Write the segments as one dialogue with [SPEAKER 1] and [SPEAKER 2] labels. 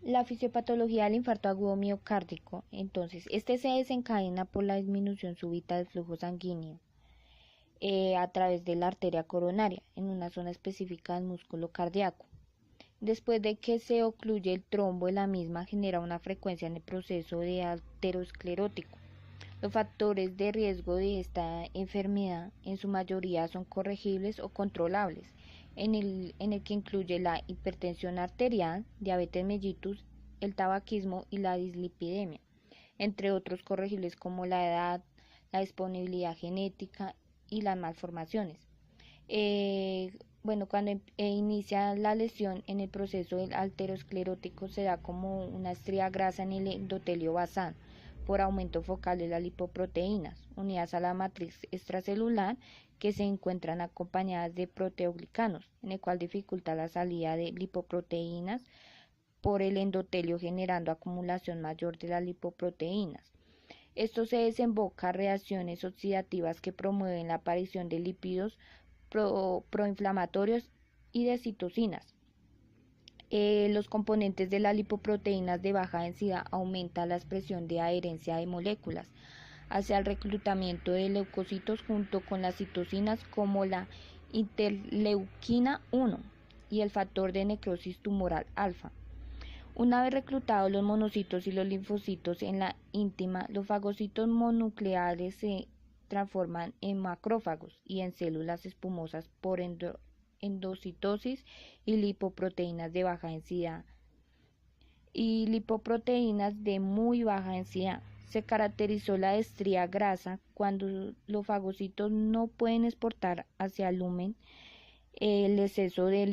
[SPEAKER 1] La fisiopatología del infarto agudo miocárdico, entonces, este se desencadena por la disminución súbita del flujo sanguíneo a través de la arteria coronaria en una zona específica del músculo cardíaco. Después de que se ocluye el trombo, la misma genera una frecuencia en el proceso de aterosclerótico. Los factores de riesgo de esta enfermedad en su mayoría son corregibles o controlables, en el que incluye la hipertensión arterial, diabetes mellitus, el tabaquismo y la dislipidemia, entre otros corregibles como la edad, la disponibilidad genética y las malformaciones. Cuando inicia la lesión en el proceso del aterosclerótico se da como una estría grasa en el endotelio basal por aumento focal de las lipoproteínas unidas a la matriz extracelular que se encuentran acompañadas de proteoglicanos, en el cual dificulta la salida de lipoproteínas por el endotelio generando acumulación mayor de las lipoproteínas. Esto se desemboca en reacciones oxidativas que promueven la aparición de lípidos proinflamatorios y de citocinas. Los componentes de las lipoproteínas de baja densidad aumentan la expresión de adherencia de moléculas hacia el reclutamiento de leucocitos junto con las citocinas como la interleuquina 1 y el factor de necrosis tumoral alfa. Una vez reclutados los monocitos y los linfocitos en la íntima, los fagocitos mononucleares se transforman en macrófagos y en células espumosas por endocitosis y lipoproteínas de baja densidad y lipoproteínas de muy baja densidad. Se caracterizó la estría grasa cuando los fagocitos no pueden exportar hacia el lumen el exceso de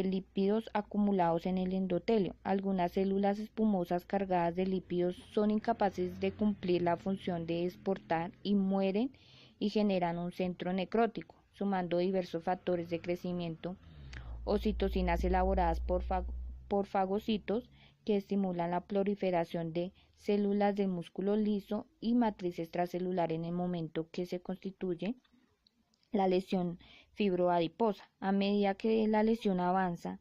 [SPEAKER 1] lípidos acumulados en el endotelio. Algunas células espumosas cargadas de lípidos son incapaces de cumplir la función de exportar y mueren y generan un centro necrótico, sumando diversos factores de crecimiento o citocinas elaboradas por fagocitos que estimulan la proliferación de células del músculo liso y matriz extracelular en el momento que se constituye la lesión fibroadiposa. A medida que la lesión avanza,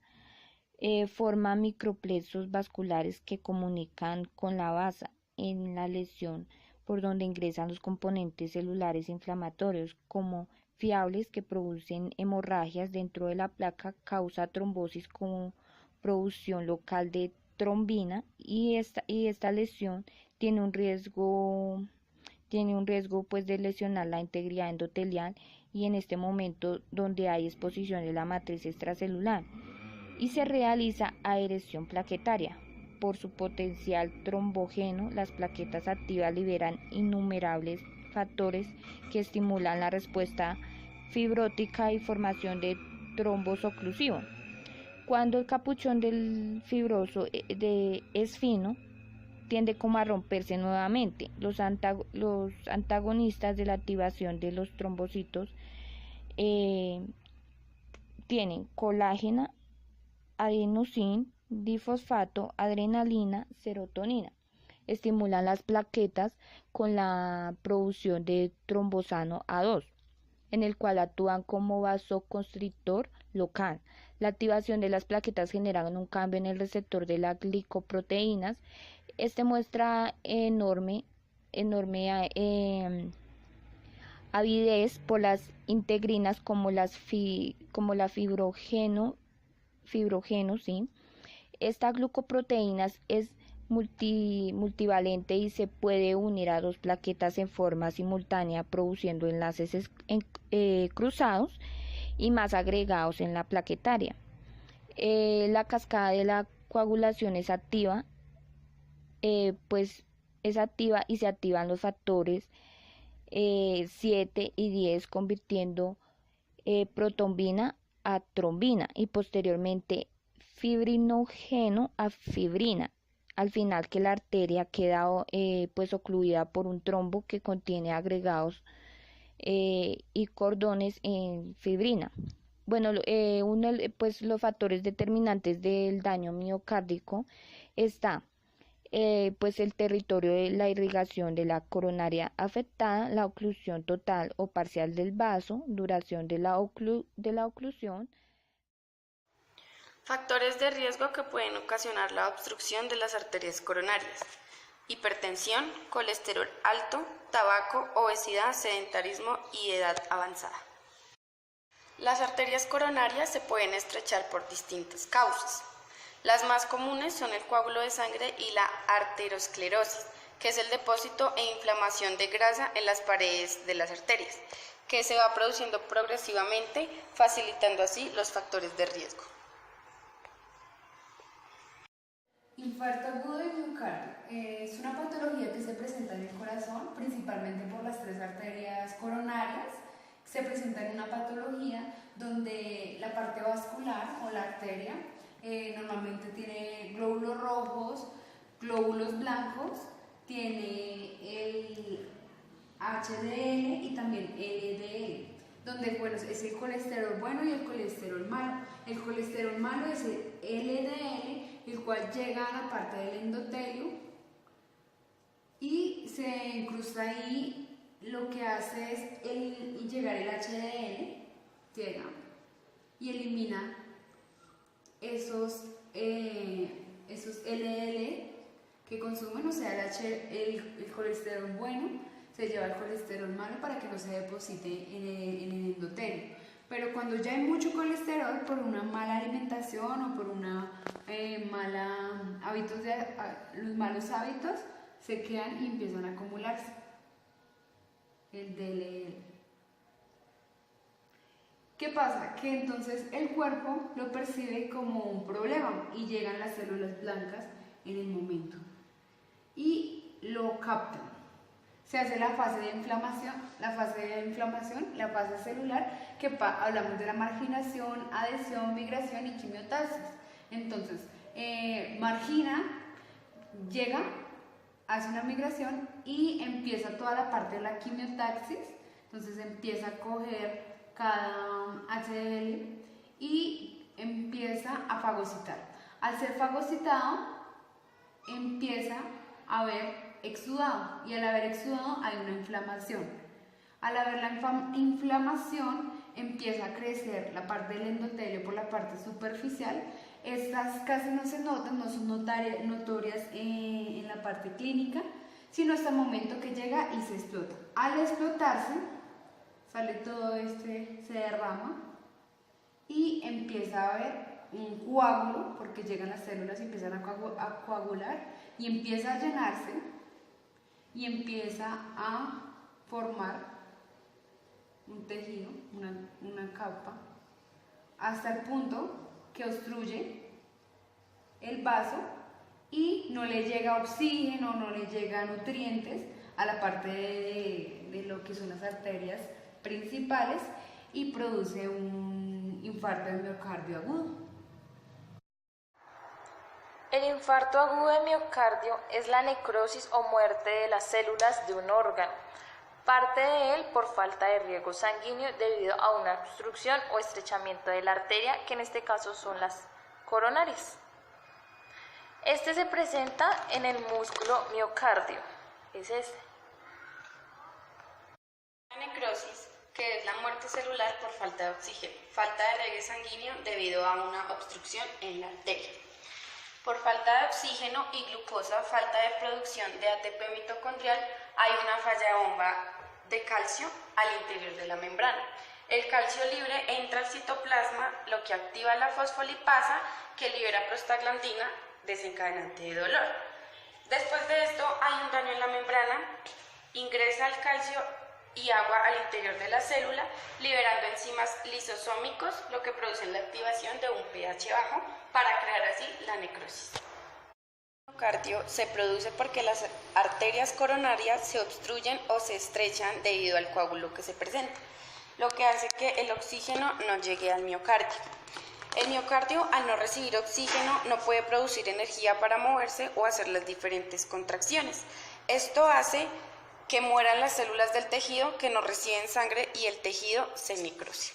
[SPEAKER 1] forma microplexos vasculares que comunican con la base en la lesión por donde ingresan los componentes celulares inflamatorios como fiables que producen hemorragias dentro de la placa, causa trombosis como producción local de trombina y esta lesión tiene un riesgo pues de lesionar la integridad endotelial y en este momento donde hay exposición de la matriz extracelular y se realiza adhesión plaquetaria. Por su potencial trombógeno, las plaquetas activas liberan innumerables factores que estimulan la respuesta fibrótica y formación de trombos oclusivos. Cuando el capuchón del fibroso es fino, tiende como a romperse nuevamente. Los antagonistas de la activación de los trombocitos tienen colágena, adenosina, difosfato, adrenalina, serotonina. Estimulan las plaquetas con la producción de trombosano A2, en el cual actúan como vasoconstrictor local. La activación de las plaquetas genera un cambio en el receptor de las glicoproteínas. Este muestra enorme avidez por las integrinas como la fibrogeno, ¿sí? Esta glucoproteína es multivalente y se puede unir a dos plaquetas en forma simultánea produciendo enlaces cruzados y más agregados en la plaquetaria. La cascada de la coagulación es activa, es activa y se activan los factores 7 y 10 convirtiendo protombina a trombina y posteriormente fibrinógeno a fibrina. Al final que la arteria queda ocluida por un trombo que contiene agregados y cordones en fibrina. Los factores determinantes del daño miocárdico está el territorio de la irrigación de la coronaria afectada, la oclusión total o parcial del vaso, duración de la oclusión.
[SPEAKER 2] Factores de riesgo que pueden ocasionar la obstrucción de las arterias coronarias: hipertensión, colesterol alto, tabaco, obesidad, sedentarismo y edad avanzada. Las arterias coronarias se pueden estrechar por distintas causas. Las más comunes son el coágulo de sangre y la arteriosclerosis, que es el depósito e inflamación de grasa en las paredes de las arterias, que se va produciendo progresivamente, facilitando así los factores de riesgo.
[SPEAKER 3] Infarto agudo de miocardio es una patología que se presenta en el corazón, principalmente por las tres arterias coronarias. Se presenta en una patología donde la parte vascular o la arteria normalmente tiene glóbulos rojos, glóbulos blancos, tiene el HDL y también LDL, donde bueno, es el colesterol bueno y el colesterol malo. El colesterol malo es el LDL, el cual llega a la parte del endotelio y se incrusta ahí. Lo que hace es llegar el HDL, llega y elimina esos LDL que consumen, o sea, el colesterol bueno se lleva el colesterol malo para que no se deposite en el endotelio. Pero cuando ya hay mucho colesterol por una mala alimentación o por una los malos hábitos, se quedan y empiezan a acumularse el DLL. ¿Qué pasa? Que entonces el cuerpo lo percibe como un problema y llegan las células blancas en el momento y lo captan. Se hace la fase de inflamación, la fase celular, que hablamos de la marginación, adhesión, migración y quimiotaxis. Entonces, margina, llega, hace una migración y empieza toda la parte de la quimiotaxis. Entonces empieza a coger cada HDL y empieza a fagocitar. Al ser fagocitado, empieza a haber exudado, y al haber exudado hay una inflamación. Al haber la inflamación empieza a crecer la parte del endotelio por la parte superficial. Estas casi no se notan, no son notorias en la parte clínica, sino hasta el momento que llega y se explota. Al explotarse, sale todo se derrama y empieza a haber un coágulo, porque llegan las células y empiezan a coagular y empieza a llenarse y empieza a formar un tejido, una capa, hasta el punto que obstruye el vaso y no le llega oxígeno, no le llega nutrientes a la parte de lo que son las arterias principales y produce un infarto de miocardio agudo.
[SPEAKER 4] El infarto agudo de miocardio es la necrosis o muerte de las células de un órgano, parte de él por falta de riego sanguíneo debido a una obstrucción o estrechamiento de la arteria, que en este caso son las coronarias. Este se presenta en el músculo miocardio, es este.
[SPEAKER 2] La necrosis, que es la muerte celular por falta de oxígeno, falta de riego sanguíneo debido a una obstrucción en la arteria. Por falta de oxígeno y glucosa, falta de producción de ATP mitocondrial, hay una falla de bomba de calcio al interior de la membrana. El calcio libre entra al citoplasma, lo que activa la fosfolipasa, que libera prostaglandina, desencadenante de dolor. Después de esto hay un daño en la membrana, ingresa el calcio y agua al interior de la célula, liberando enzimas lisosómicos, lo que produce la activación de un pH bajo para crear así la necrosis. El miocardio se produce porque las arterias coronarias se obstruyen o se estrechan debido al coágulo que se presenta, lo que hace que el oxígeno no llegue al miocardio. El miocardio, al no recibir oxígeno, no puede producir energía para moverse o hacer las diferentes contracciones. Esto hace que mueran las células del tejido que no reciben sangre y el tejido se necrose.